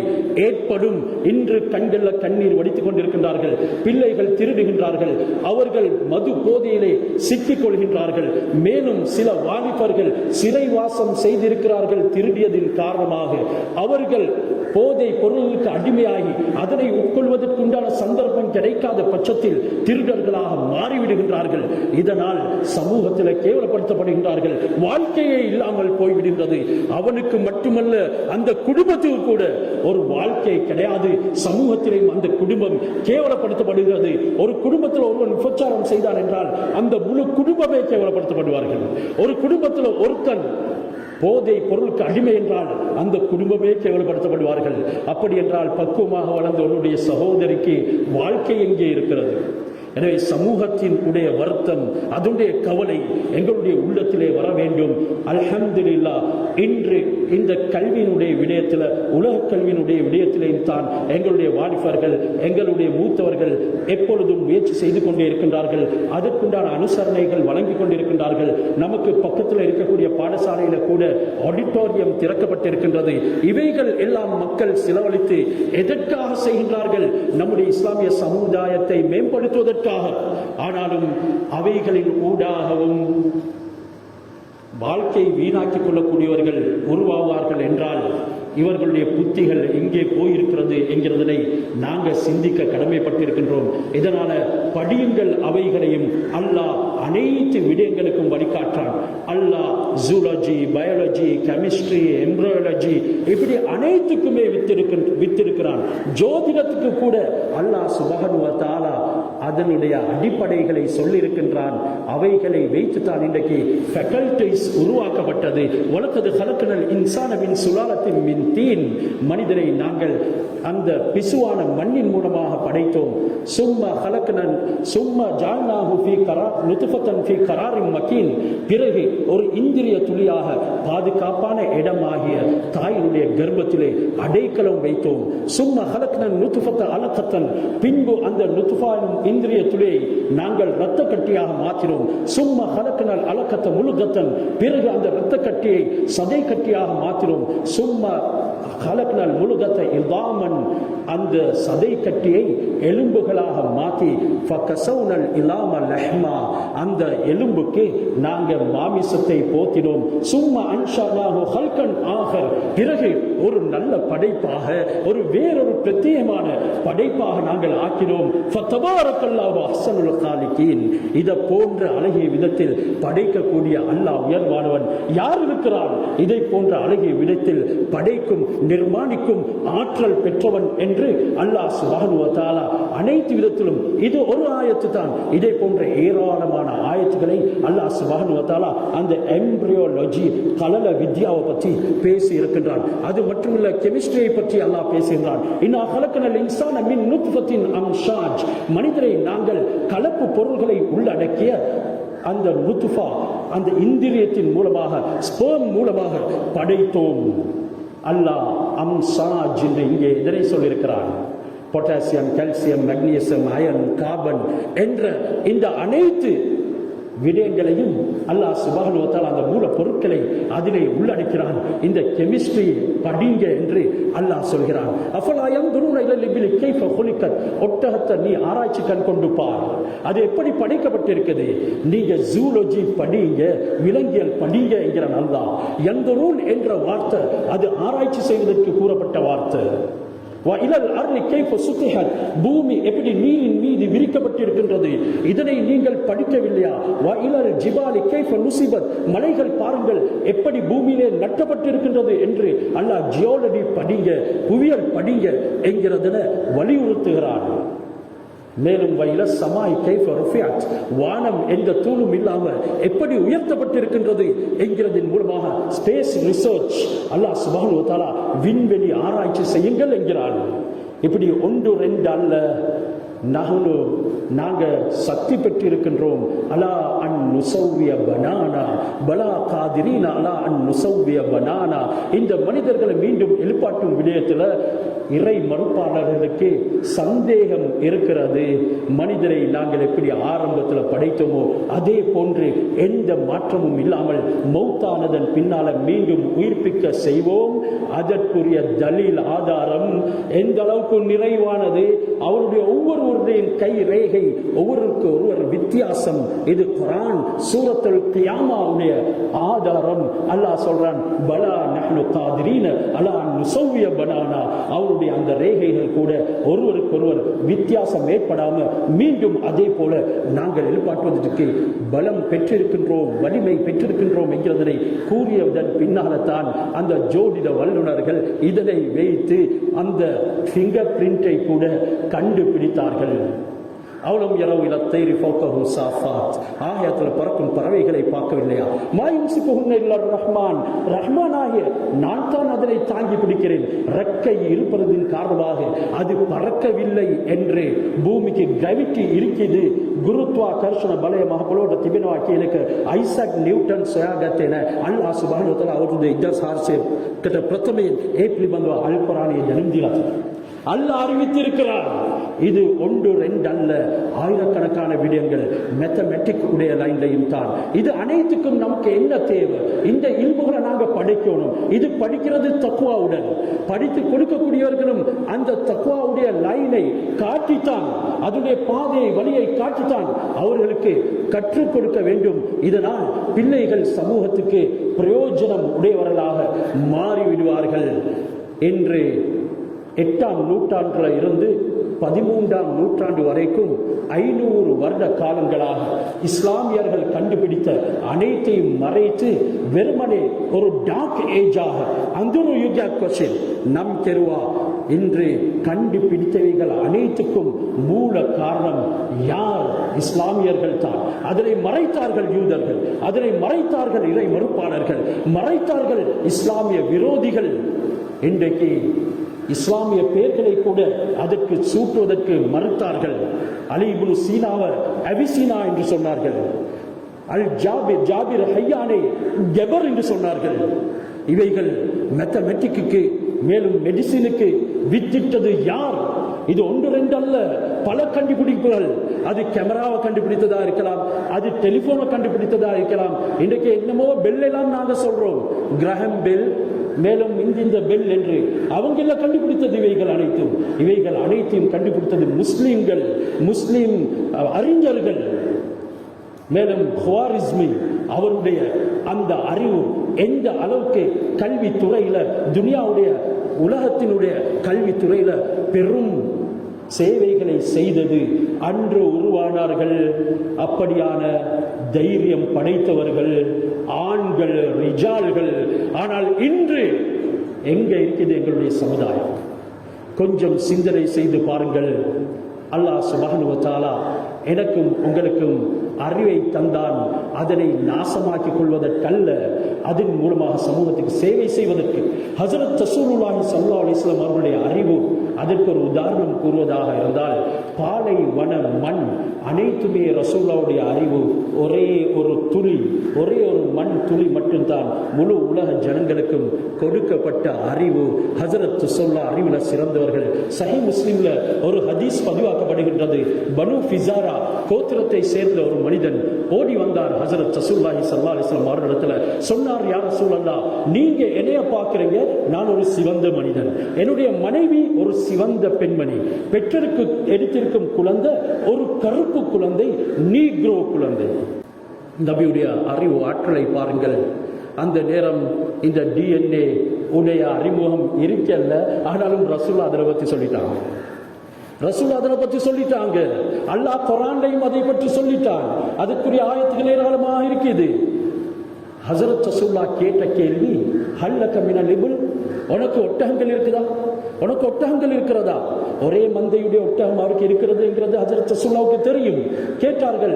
ஏற்படும். இன்று கண்களில் கண்ணீர் வடித்துக் கொண்டிருக்கின்றார்கள். பிள்ளைகள் திருடுகின்றார்கள், அவர்கள் மது போதையிலே சிக்கிக் கொள்கின்றார்கள். மேலும் சில வாலிபர்கள் சிறைவாசம் செய்திருக்கிறார்கள். திருடியதின் காரணமாக அவர்கள் போதை பொருளுக்கு அடிமையாகி அதனை உட்கொள்வதற்குண்டான சந்தர்ப்பம் கிடைக்காத பட்சத்தில் திருடர்களாக மாறிவிடுகின்றார்கள். இதனால் சமூகத்தில் கேவலப்படுத்தப்படுகின்றார்கள். வாழ்க்கையே இல்லாமல் போய்விடுகின்றது. அவனுக்கு மட்டுமல்ல, அந்த குடும்பத்துக்கு கூட ஒரு வாழ்க்கை கிடையாது. சமூகத்திலேயும் அந்த குடும்பம் கேவலப்படுத்தப்படுகிறது. ஒரு குடும்பத்தில் ஒருவன் விபச்சாரம் செய்தான் என்றால் அந்த முழு குடும்பமே கேவலப்படுத்தப்படுவார்கள். ஒரு குடும்பத்தில் ஒருத்தன் போதை பொருளுக்கு அடிமை என்றால் அந்த குடும்பமே கேவலப்படுத்தப்படுவார்கள். அப்படி என்றால் பக்குவமாக வளர்ந்த உன்னுடைய சகோதரிக்கு வாழ்க்கை எங்கே இருக்கிறது? எனவே சமூகத்தின் உடைய வருத்தம், அதனுடைய கவலை எங்களுடைய உள்ளத்திலே வர வேண்டும். அல்ஹம்துலில்லாஹ், இன்று இந்த கல்வியினுடைய விடயத்தில், உலக கல்வியினுடைய விடயத்திலேயும் தான் எங்களுடைய வாலிபர்கள், எங்களுடைய மூத்தவர்கள் எப்பொழுதும் முயற்சி செய்து கொண்டே இருக்கின்றார்கள். அதற்குண்டான அனுசரணைகள் வழங்கி கொண்டிருக்கின்றார்கள். நமக்கு பக்கத்தில் இருக்கக்கூடிய பாடசாலையில கூட ஆடிட்டோரியம் திறக்கப்பட்டிருக்கின்றது. இவைகள் எல்லாம் மக்கள் செலவழித்து எதற்காக செய்கின்றார்கள்? நம்முடைய இஸ்லாமிய சமுதாயத்தை மேம்படுத்துவதற்கு. ஆனாலும் அவைகளின் ஊடாகவும் வாழ்க்கை வீணாக்கிக் கொள்ளக்கூடியவர்கள் உருவாவார்கள் என்றால் இவர்களுடைய புத்திகள் எங்கே போயிருக்கிறது என்கிறதனை நாங்கள் சிந்திக்க கடமைப்பட்டிருக்கின்றோம். இதனால படியுங்கள் அவைகளையும். அல்லாஹ் அனைத்து விடயங்களுக்கும் வழிகாட்டான். அல்லாஹ் ஜூலஜி, பயாலஜி, கெமிஸ்ட்ரி, எம்ப்ராய்டரி இப்படி அனைத்துக்குமே வித்திருக்கிறான். ஜோதிடத்துக்கு கூட அல்லாஹ் சுப்ஹானஹு வ தஆலா அதனுடைய அடிப்படைகளை சொல்லியிருக்கின்றான். அவைகளை வைத்துத்தான் இன்றைக்கு ஃபேக்கல்டிஸ் உருவாக்கப்பட்டது. வலக்கது ஹலக்னல் இன்சான மின் சுலாலத்தின் மின் தீன், மனிதரை நாங்கள் அந்த பிசுவான மண்ணின் மூலமாக படைத்தோம். சும்மா ஹலக்னல் சும்மா ஜஅல்நாஹு ஃபீ கரார் நுத்ஃபத்தன் ஃபீ கராரின் மக்கீன், பிறகு ஒரு இந்திரிய துளியாக பாதுகாப்பான இடமாகிய தாயினுடைய கர்ப்பத்திலே அடைக்கலம் வைத்தோம். சும்மா ஹலக்னல் நுத்ஃபத்த அலகத்தன், பின்பு அந்த நுத்ஃபாவின் இந்திரிய துளியை நாங்கள் இரத்த கட்டியாக மாற்றினோம். சும்மா ஹலக்னல் அலகத்த முலுகத்தன், பிறகு அந்த இரத்த கட்டியை சதை கட்டியாக மாற்றினோம். சும்மா ஹலக்னல் முலுகத்த இதாமன், அந்த சதை கட்டியை எலும்புகளாக மாற்றி ஃபகஸௌனல் இலாம லஹ்மா, அந்த எலும்புக்கு நாங்கள் மாமிசத்தை போத்தினோம். சும்மா அன்ஷஅல்லாஹு ஹல்கன் ஆகர், பிறகு ஒரு நல்ல படைப்பாக, ஒரு வேறொரு பிரத்யேகமான படைப்பாக நாங்கள் ஆக்கினோம். ஃபதபாரக்கல்லாஹு அஹ்ஸனுல் காலிகீன், இத போன்ற அழகிய விதத்தில் படைக்கக்கூடிய அல்லாஹ் உயர்வானவன் யார் இருக்கிறான்? இதை போன்ற அழகிய விதத்தில் படைக்கும் நிர்மாணிக்கும் ஆற்றல் பெற்றவன் என்று அல்லாஹ் சுப்ஹானஹு வ தஆலா அனைத்து விதத்திலும், இது ஒரு ஆயத்து தான், இதை போன்ற ஏராளமான ஆயத்துக்களை அல்லாஹ் சுப்ஹானஹு வ தஆலா அந்த எம்ப்ரியாலஜி கலல வித்யாவை பற்றி பேசி இருக்கின்றான். அது மட்டுமல்ல, கெமிஸ்ட்ரியை பற்றி அல்லாஹ் பேசுகின்றான். இன்னா ஹலக்னல் இன்சான மின் நுத்ஃபத்தின் அம்ஷாஜ், மனிதரை நாங்கள் கலப்பு பொருள்களை உள்ளடக்கிய அந்த நுத்ஃபா, அந்த இந்திரியத்தின் மூலமாக, ஸ்பெர்ம் மூலமாக படைத்தோம். அல்லாஹ் அம்சாஜ் என்று இங்கே எதிரை சொல்லியிருக்கிறான். Potassium, calcium, magnesium, iron, carbon என்ற இந்த அனைத்து விடயங்களையும் அல்லாஹ் சுப்ஹானஹு வ தஆலா அந்த மூல பொருட்களை அதிலே உள்ளடக்கிறான். இந்த கெமிஸ்ட்ரி படிங்க என்று அல்லாஹ் சொல்கிறான். அஃபலா யன்துரூன இலல் இபிலி கைஃப குலிகத், ஒட்டகத்தை நீ ஆராய்ச்சி கண் கொண்டு பார், அது எப்படி படைக்கப்பட்டிருக்கிறது. நீங்க ஜூலஜி படிங்க, விலங்கியல் படிங்க என்கிறான் அல்லாஹ். யன்துரூன் என்ற வார்த்தை அது ஆராய்ச்சி செய்வதற்கு கூறப்பட்ட வார்த்தை. பூமி எப்படி நீரின் மீது விரிக்கப்பட்டிருக்கின்றது, இதனை நீங்கள் படிக்கவில்லையா? மலைகள் பாருங்கள் எப்படி பூமியிலே நட்டப்பட்டிருக்கின்றது என்று அல்லாஹ் ஜியோலஜி படிங்க, புவியியல் படிங்க என்கிறதென வலியுறுத்துகிறார். மேலும் வயல சமாய் கைஃப ரஃபியத், வானம் எந்த தூணும் இல்லாமல் எப்படி உயர்த்தப்பட்டிருக்கின்றது என்கிறதன் மூலமாக ஸ்பேஸ் ரிசர்ச் அல்லாஹ் சுப்ஹானஹு வ தஆலா விண்வெளி ஆராய்ச்சி செய்யுங்கள் என்கிறான். இப்படி ஒன்று ரெண்டு அல்ல, நாங்கள் சக்தி பெற்றிருக்கின்றோம். அலா அன் நுசவ்விய பனானா பலா காதிரீனா அலா அன் நுசவ்விய பனானா. இந்த மனிதர்களை மீண்டும் எழுப்பாட்டும் விடயத்தில் இறை மறுப்பாளர்களுக்கு சந்தேகம் இருக்கிறது. மனிதரை நாங்கள் எப்படி ஆரம்பத்தில் படைத்தோமோ அதே போன்று எந்த மாற்றமும் இல்லாமல் மௌத்தானதன் பின்னால மீண்டும் உயிர்ப்பிக்க செய்வோம். அதற்குரிய தலீல் ஆதாரம் எந்த அளவுக்கு நிறைவானது, அவருடைய ஒவ்வொருவருடைய கை ரேகை ஒவ்வொருக்கு ஒருவர் வித்தியாசம். இது குர்ஆன் சூரத்துல் கியாமாவுடைய ஆதாரம். அல்லாஹ் சொல்றான், பலா நஹ்னு காதிரீன அலா நுஸவ்விய பனானா. அவருடைய அந்த ரேகைகள் கூட ஒருவருக்கொருவர் வித்தியாசம் ஏற்படாம மீண்டும் அதே போல நாங்கள் எழுப்பாட்டுவதற்கு பலம் பெற்றிருக்கின்றோம், வலிமை பெற்றிருக்கின்றோம் என்கிறதனை கூறியதன் பின்னால்தான் அந்த ஜோதிட வல்லுநர்கள் இதனை வைத்து அந்த ஃபிங்கர் பிரிண்டை கூட கண்டுபிடித்தார்கள். அவளும் இரவு இலத்தைரி ஃபௌகஹு சாஃபாத். ஆயத்தில் பறக்கும் பறவைகளை பார்க்கவில்லையா? மாயும்சிகுஹுன்ன இல்லர் ரஹ்மான், ரஹ்மானாகிய நான் தான் அதனை தாங்கி பிடிக்கிறேன். ரெக்கை இருப்பதன் காரணமாக அது பறக்கவில்லை என்று பூமிக்கு கிராவிட்டி இருக்குது. ಗುರುತ್ವಾಕರ್ಷಣ ಬಲಯ ಮಹಾಪಲೋಟ ತಿಬಿನವಾಕಿಯನಕ್ಕೆ ಐಸಾಕ್ ನ್ಯೂಟನ್ ಸೊಯಾಗತ್ತೇನೆ ಅಲ್ಲಾಹ್ ಸುಬ್ಹಾನಹು ವ ತಆಲಾ ಅವರದ್ದು ಇದ್ದರ್ ಸಾರ್ಸೆ ಕಟ ಪ್ರಥಮ ಏಪ್ರಿಲ್ ಬಂದು ಅಲ್ ಕುರಾನಿಯ ಜನ್ಮದಿನ அல்லாஹ் அறிவித்திருக்கிறார். இது ஒன்று ரெண்டு அல்ல, ஆயிரக்கணக்கான விடயங்கள் மேத்தமெட்டிக் உடைய லைன்லையும் தான். இது அனைத்துக்கும் நமக்கு என்ன தேவை? இந்த இல்முகளை நாங்கள் படிக்கணும். இது படிக்கிறது தக்வாவுடன். படித்து கொடுக்கக்கூடியவர்களும் அந்த தக்வாவுடைய லைனை காட்டித்தான், அதனுடைய பாதையை வழியை காட்டித்தான் அவர்களுக்கு கற்றுக் கொடுக்க வேண்டும். இதனால் பிள்ளைகள் சமூகத்துக்கு பிரயோஜனம் உடையவர்களாக மாறிவிடுவார்கள். என்று 8ஆம் நூற்றாண்டில் இருந்து 13ஆம் நூற்றாண்டு வரைக்கும் 500 வருட காலங்களாக இஸ்லாமியர்கள் கண்டுபிடித்த அனைத்தையும் மறைத்து வெறுமனே ஒரு டார்க் ஏஜாக அந்தொரு யுக கொஸ்டின் நம் தெருவா இன்று கண்டுபிடித்தவைகள் அனைத்துக்கும் மூல காரணம் யார்? இஸ்லாமியர்கள் தான். அதனை மறைத்தார்கள் யூதர்கள், அதனை மறைத்தார்கள் இறை மறுப்பாளர்கள், மறைத்தார்கள் இஸ்லாமிய விரோதிகள். இன்றைக்கு இஸ்லாமிய பெயர்களை கூட அதற்கு சூட்டுவதற்கு மறுத்தார்கள். அலி இப்னு சீனாவை அவிசீனா என்று சொன்னார்கள். அல் ஜாபிர் ஜாபிர் ஹையானை கெபர் என்று சொன்னார்கள். இவைகள் மேத்தமெட்டிக்கு மேலும் மெடிசினுக்கு வித்திட்டது யார்? இது ஒன்று ரெண்டு அல்ல, பல கண்டுபிடிப்புகள். அது கேமராவை கண்டுபிடித்ததா இருக்கலாம், அது டெலிபோனை கண்டுபிடித்ததா இருக்கலாம். இன்றைக்கு என்னமோ பெல் எல்லாம் நாங்கள் சொல்றோம், கிரஹம் பெல், மேலும் இந்த பெல் என்று அவங்க கண்டுபிடித்தது இவைகள் அனைத்தையும் கண்டுபிடித்தது முஸ்லிம்கள், முஸ்லிம் அறிஞர்கள். மேலும் குவாரிஸ்மி அவருடைய அந்த அறிவு எந்த அளவுக்கு கல்வித்துறையில, துனியாவுடைய உலகத்தினுடைய கல்வித்துறையில பெரும் சேவைகளை செய்தது. அன்று உருவானார்கள் அப்படியான தைரியம் படைத்தவர்கள், ஆண்கள், ரிஜால்கள். ஆனால் இன்று எங்க இருக்குது எங்களுடைய சமுதாயம்? கொஞ்சம் சிந்தனை செய்து பாருங்கள். அல்லாஹ் சுப்ஹானஹு வ தஆலா எனக்கும் உங்களுக்கும் அறிவை தந்தான், அதனை நாசமாக்கிக் கொள்வதற்கல்ல, அதன் மூலமாக சமூகத்துக்கு சேவை செய்வதற்கு. ஹஜ்ரத் ரசூலுல்லாஹி ஸல்லல்லாஹு அலைஹி வஸல்லம் அவர்களுடைய அறிவு அதற்கு ஒரு உதாரணம் கூறுவதாக இருந்தால், பாலை வன மண் அனைத்துமே ரசூலுல்லாஹுடைய அறிவு ஒரே ஒரு துளி, ஒரே ஒரு மண் துளி மட்டும்தான் முழு உலக ஜனங்களுக்கும் கொடுக்கப்பட்ட அறிவு. ஹஜ்ரத் ரசூலுல்லாஹ் அறிவுல சிறந்தவர்கள். சஹீஹ் முஸ்லிம்ல ஒரு ஹதீஸ் பதிவாக்கப்படுகின்றது. பனு ஃபிசாரா கோத்திரத்தை சேர்ந்த ஒரு மனிதன் ஓடி வந்தார் ஹஜ்ரத் ரசூலுல்லாஹி ஸல்லல்லாஹு அலைஹி வஸல்லம் அவர்களிடத்துல. சொன்னார், யா ரசூலல்லாஹ், நீங்க என்னைய பார்க்கறீங்க, நான் ஒரு சிவந்த மனிதன், என்னுடைய மனைவி ஒரு சிவந்த பெண்மணி, பெற்றெடுக்கு எடுத்திருக்கும் குழந்தை ஒரு கருப்பு குழந்தை, நீக்ரோ குழந்தை. நபியுடைய அறிவு ஆற்றலை பாருங்கள். அந்த நேரம் இந்த DNA உடைய அறிமுகம் இருக்கல்ல, ஆனாலும் ரசூலுல்லாஹ் அதை பற்றி சொல்லிட்டாங்க. ரசூல் அதனை பற்றி சொல்லிட்டாங்க. அல்லாஹ் குர்ஆன்லையும் அதை பற்றி சொல்லிட்டான். அதுக்குரிய ஆயத்துகள் ஏராளமாக இருக்குது. ஹஸரத் ரசூலுல்லாஹ் கேட்ட கேள்வி, ஹல்லக மினல் இபுல், உனக்கு ஒட்டகங்கள் இருக்குதா, உனக்கு ஒட்டகங்கள் இருக்கிறதா? ஒரே மந்தையுடைய ஒட்டகம் அவருக்கு இருக்கிறதுங்கிறது ஹஸரத் ரசூலுல்லாஹ்வுக்கு தெரியும். கேட்டார்கள்,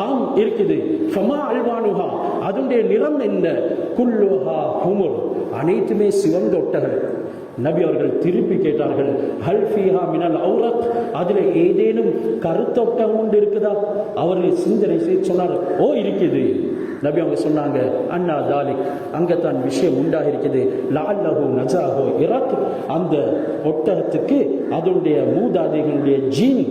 ஆம் இருக்குது. ஃபமா அல்வானுஹா, அதனுடைய நிறம் என்ன? குல்லுஹா ஹுமுர், அனைத்துமே சிவந்த ஒட்டகங்கள். நபி அவர்கள் திருப்பி கேட்டார்கள், ஹல் ஃபீஹா மினல் ஔரக், அதில் ஏதேனும் கருத்த ஒட்டகம் உண்டு இருக்குதா? அவர்கள் சிந்தனை செய்து சொன்னார், ஓ இருக்குது. நபி அவங்க சொன்னாங்க, அண்ணா தாலிக், அங்கத்தான் விஷயம் உண்டாக இருக்குது. லஅல்லஹு நஜாஹு இராக், அந்த ஒட்டகத்துக்கு அதனுடைய மூதாதைகளுடைய ஜீன்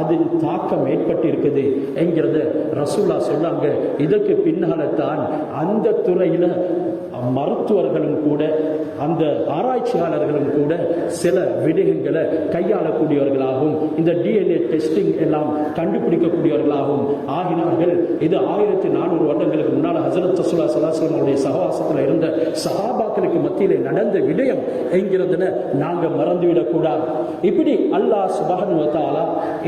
அதில் தாக்கம் ஏற்பட்டு இருக்குது என்கிறத ரசூலுல்லாஹ் சொன்னாங்க. இதற்கு பின்னால்தான் அந்த துறையில மருத்துவர்களும் கூட அந்த ஆராய்ச்சியாளர்களும் கூட சில விடயங்களை கையாளக்கூடியவர்களாகவும் இந்த டிஎன்ஏ டெஸ்டிங் எல்லாம் கண்டுபிடிக்கக்கூடியவர்களாகவும் ஆகினார்கள். இது 1400 வருடங்களுக்கு முன்னால் ஹஸரத் ரசூலுல்லாஹ் ஸல்லல்லாஹு அலைஹி வஸல்லம் சஹவாசத்தில் இருந்த சஹாபாக்களுக்கு மத்தியிலே நடந்த விடயம் என்கிறதுல நாங்கள் மறந்துவிடக் கூடாது. இப்படி அல்லாஹ் சுப்ஹானஹு வ தஆலா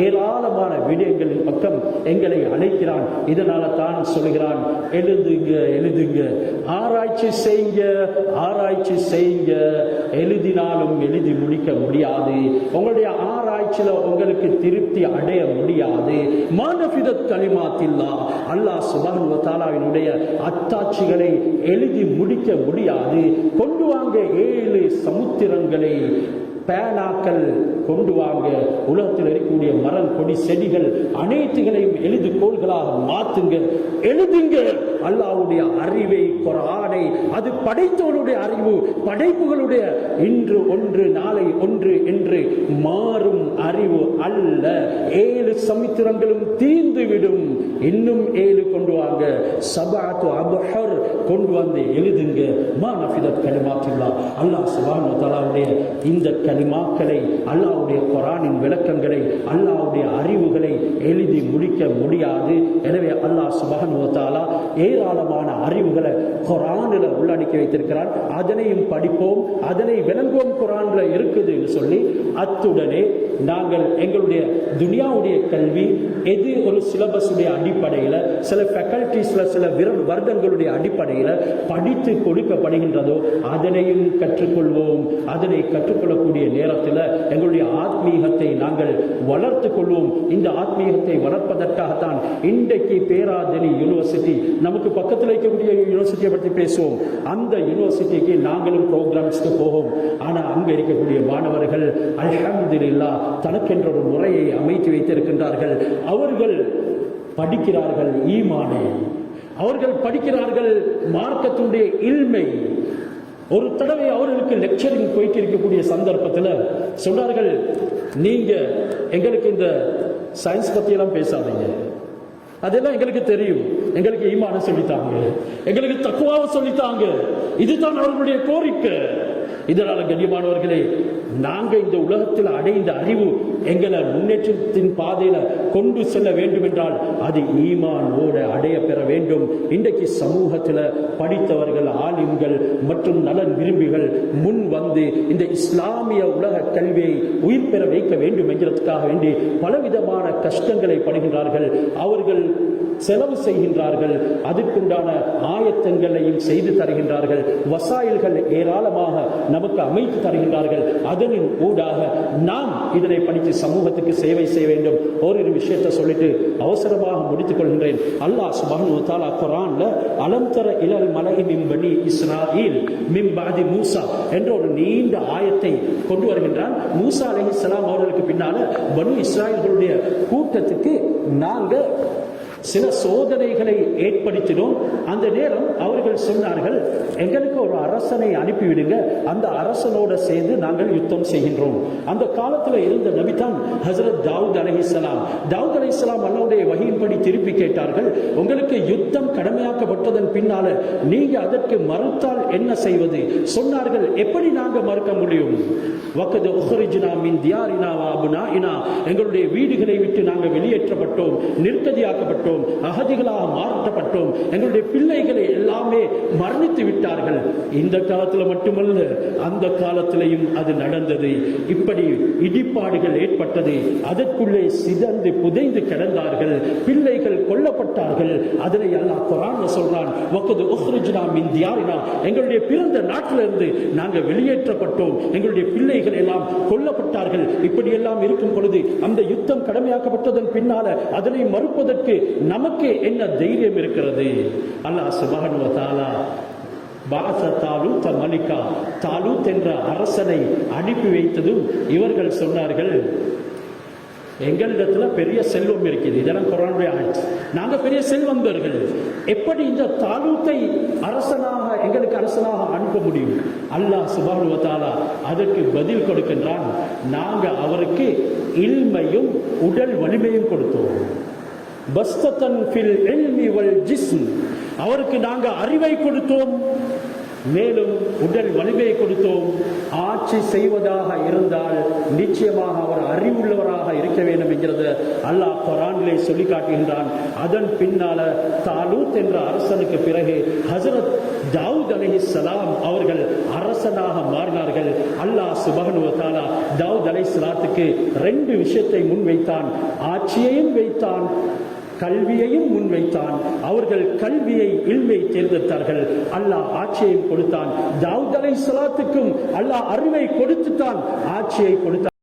ஏராளமான விடயங்களின் பக்கம் எங்களை அழைக்கிறான். இதனால தான் சொல்கிறான், எழுதுங்க எழுதுங்க, ஆராய்ச்சி செய்யுங்க, ஆராய்ச்சி செய்யுங்க. எழுதினாலும் எழுதி முடிக்க முடியாது. உங்களுடைய ஆராய்ச்சியில உங்களுக்கு திருப்தி அடைய முடியாது. மானஃபிதத் கலிமாத்தில்லா, அல்லாஹ் சுப்ஹானஹு வ தஆலாவினுடைய அத்தாட்சிகளை எழுதி முடிக்க முடியாது. கொண்டு வாங்க 7 சமுத்திரங்களை, பேனாக்கள் கொண்டு வாங்க, உலகத்தில் இருக்கக்கூடிய மரம் கொடி செடிகள் அனைத்துகளையும் எழுதுகோள்களாக மாற்றுங்க, எழுதுங்க. அல்லாஹ்வுடைய அறிவை, குர்ஆனை, அது படைத்தவனுடைய அறிவு, படைப்புகளுடைய இன்று ஒன்று நாளை ஒன்று என்று மாறும் அறிவு அல்ல. 7 சமுத்திரங்களும் தீர்ந்துவிடும், இன்னும் 7 கொண்டு வாங்க. சபஅத்து அப்ஹர் கொண்டு வந்து எழுதுங்க. மா நஃபிதத் கலிமாத்துல்லாஹ், அல்லாஹ் சுப்ஹானஹு வ தஆலாவுடைய இந்த கலிமாக்களை, அல்லாஹ்வுடைய குர்ஆனின் விளக்கங்களை, அல்லாஹ்வுடைய அறிவுகளை எழுதி முடிக்க முடியாது. எனவே அல்லாஹ் சுப்ஹானஹு வ தஆலா ஏராளமான அறிவுகளை குர்ஆனில் உள்ளடக்கி வைத்திருக்கிறார். அதனையும் படிப்போம், அதனை விளங்குவோம், குர்ஆன்ல இருக்குது சொல்லி. அத்துடனே நாங்கள் எங்களுடைய துனியாவுடைய கல்வி எது ஒரு சிலபஸுடைய அடிப்படையில், சில ஃபேக்கல்டிஸ்ல சில வருடங்களுடைய அடிப்படையில் படித்து கொடுக்கப்படுகின்றதோ அதனையும் கற்றுக்கொள்வோம். அதனை கற்றுக்கொள்ளக்கூடிய நேரத்தில் எங்களுடைய ஆத்மீகத்தை நாங்கள் வளர்த்து கொள்வோம். இந்த ஆத்மீகத்தை வளர்ப்பதற்காகத்தான் இன்றைக்கு பேராதெனி யூனிவர்சிட்டி, நமக்கு பக்கத்தில் இருக்கக்கூடிய யூனிவர்சிட்டியை பற்றி பேசுவோம். அந்த யூனிவர்சிட்டிக்கு நாங்களும் ப்ரோக்ராம்ஸ்க்கு போவோம். ஆனால் அங்கே இருக்கக்கூடிய மாணவர்கள் அல்ஹம்துலில்லாஹ் தனக்கென்ற ஒரு முறையை அமைத்து வைத்திருக்கின்றார்கள். அவர்கள் படிக்கிறார்கள் ஈமானை, அவர்கள் படிக்கிறார்கள் மார்க்கத்துடைய இல்மை. ஒரு தடவை அவர்களுக்கு லெக்சரிங் போயிட்டு இருக்கக்கூடிய சந்தர்ப்பத்தில் சொன்னார்கள், நீங்க எங்களுக்கு இந்த சயின்ஸ் பற்றியெல்லாம் பேசாதீங்க, அதெல்லாம் எங்களுக்கு தெரியும், எங்களுக்கு ஈமானை சொல்லித்தாங்க, எங்களுக்கு தக்வாவை சொல்லித்தாங்க. இதுதான் அவர்களுடைய கோரிக்கை. இதனால கண்ணியமானவர்களே, நாங்க இந்த உலகத்தில் அடைந்த அறிவு எங்களை முன்னேற்றத்தின் பாதையில கொண்டு செல்ல வேண்டும் என்றால் அது ஈமானோட அடைய பெற வேண்டும். இன்றைக்கு சமூகத்தில் படித்தவர்கள், ஆலிம்கள் மற்றும் நலன் விரும்பிகள் முன் வந்து இந்த இஸ்லாமிய உலக கல்வியை உயிர் பெற வைக்க வேண்டும் என்கிறதுக்காக வேண்டி பலவிதமான கஷ்டங்களை படுகின்றார்கள். அவர்கள் செலவு செய்கின்றார்கள், அதுக்குண்டான ஆயத்தங்களையும் செய்து தருகின்றார்கள், வசாயில்கள் ஏராளமாக நமக்கு அமைத்து தருகின்றார்கள். அதனின் ஊடாக நாம் இதனை படித்து சமூகத்துக்கு சேவை செய்ய வேண்டும். ஓரிரு விஷயத்தை சொல்லிட்டு அவசரமாக முடித்துக் கொள்கின்றேன். அல்லாஹ் சுப்ஹானஹு வ தஆலா குர்ஆன்ல அலம் தர இலல் மலஇ மின் பனி இஸ்ராயீல் மின் பஅதி மூசா என்ற ஒரு நீண்ட ஆயத்தை கொண்டு வருகின்றான். மூசா அலைஹிஸ்ஸலாம் அவர்களுக்கு பின்னால பனு இஸ்ராயீல்களுடைய கூட்டத்துக்கு நாங்க சில சோதனைகளை ஏற்படுத்தினோம். அந்த நேரம் அவர்கள் சொன்னார்கள், எங்களுக்கு ஒரு அரசனை அனுப்பிவிடுங்க, அந்த அரசனோட சேர்ந்து நாங்கள் யுத்தம் செய்கின்றோம். அந்த காலத்தில் இருந்த நபிதான் ஹஜ்ரத் தாவூத் அலைஹிஸ்ஸலாம். தாவூத் அலைஹிஸ்ஸலாம் அல்லாஹ்வுடைய வஹீயின்படி திருப்பி கேட்டார்கள், உங்களுக்கு யுத்தம் கடமையாக்கப்பட்டதன் பின்னால நீங்க அதற்கு மறுத்தால் என்ன செய்வது? சொன்னார்கள், எப்படி நாங்க மறுக்க முடியும்? வகத் உக்ரிஜ்னா மின் தியாரினா வ அப்னாஇனா, எங்களுடைய வீடுகளை விட்டு நாங்கள் வெளியேற்றப்பட்டோம், நிர்கதியாக்கப்பட்டோம். மாற்றப்பட்டோம், அகதிகளாக மாற்றப்பட்டோம், எங்களுடைய பிள்ளைகளை எல்லாமே மரணித்து விட்டார்கள். இந்த காலத்தில் மட்டுமல்ல, அந்த காலத்திலையும் அது நடந்தது. இப்படி இடிபாடுகள் ஏற்பட்டது, அதற்குள்ளே சிதந்து புதைந்து கிடந்தார்கள், பிள்ளைகள் கொல்லப்பட்டார்கள். அதனை அல்லாஹ் குர்ஆன்ல சொல்றான், வகது உக்ரிஜ்னா மின் தியாரினா, எங்களுடைய பிறந்த நாட்டிலிருந்து நாங்கள் வெளியேற்றப்பட்டோம், எங்களுடைய பிள்ளைகள் எல்லாம் கொல்லப்பட்டார்கள். இப்படி எல்லாம் இருக்கும் பொழுது அந்த யுத்தம் கடமையாக்கப்பட்டதன் பின்னால அதனை மறுப்பதற்கு நமக்கு என்ன தைரியம் இருக்கிறது? அல்லாஹ் சுப்ஹானஹு வ தஆலா மலிகா, தாலூத் என்ற அரசனை அனுப்பி வைத்ததும் இவர்கள் சொன்னார்கள், எங்களிடத்துல பெரிய செல்வம் இருக்குது, இதெல்லாம் குர்ஆனுடைய ஆயத், நாங்க பெரிய செல்வந்தர்கள், எப்படி இந்த தாலூத்தை எங்களுக்கு அரசனாக அனுப்ப முடியும்? அல்லாஹ் சுப்ஹானஹு வ தஆலா அதற்கு பதில் கொடுக்கின்றான், நாங்க அவருக்கு இல்மையும் உடல் வலிமையும் கொடுத்தோம். பஸ்தன் ஃபில் இல்மி வல் ஜிஸ்ம், அவருக்கு நாங்க அறிவை கொடுத்தோம், மேலும் உடல் வலிமையை கொடுத்தோம். ஆட்சி செய்வதாக இருந்தால் நிச்சயமாக அவர் அறிவுள்ளவராக இருக்க வேண்டும் என்கிறது அல்லாஹ் குர்ஆனிலே சொல்லி காட்டுகின்றான். அதன் பின்னால தாலூத் என்ற அரசனுக்கு பிறகு ஹஜ்ரத் தாவூத் அலைஹிஸ்ஸலாம் அவர்கள் அரசனாக மாறினார்கள். அல்லாஹ் சுப்ஹானஹு வ தஆலா தாவூத் அலைஹிஸ்ஸலாத்துக்கு 2 விஷயத்தை முன்வைத்தான், ஆட்சியையும் வைத்தான், கல்வியையும் முன்வைத்தான். அவர்கள் கல்வியை இல்மை தேர்ந்தெடுத்தார்கள், அல்லாஹ் ஆட்சியை கொடுத்தான். தாவூத் அலைஹிஸ்ஸலாத்துக்கும் அல்லாஹ் அறிவை கொடுத்துத்தான் ஆட்சியை கொடுத்தான்.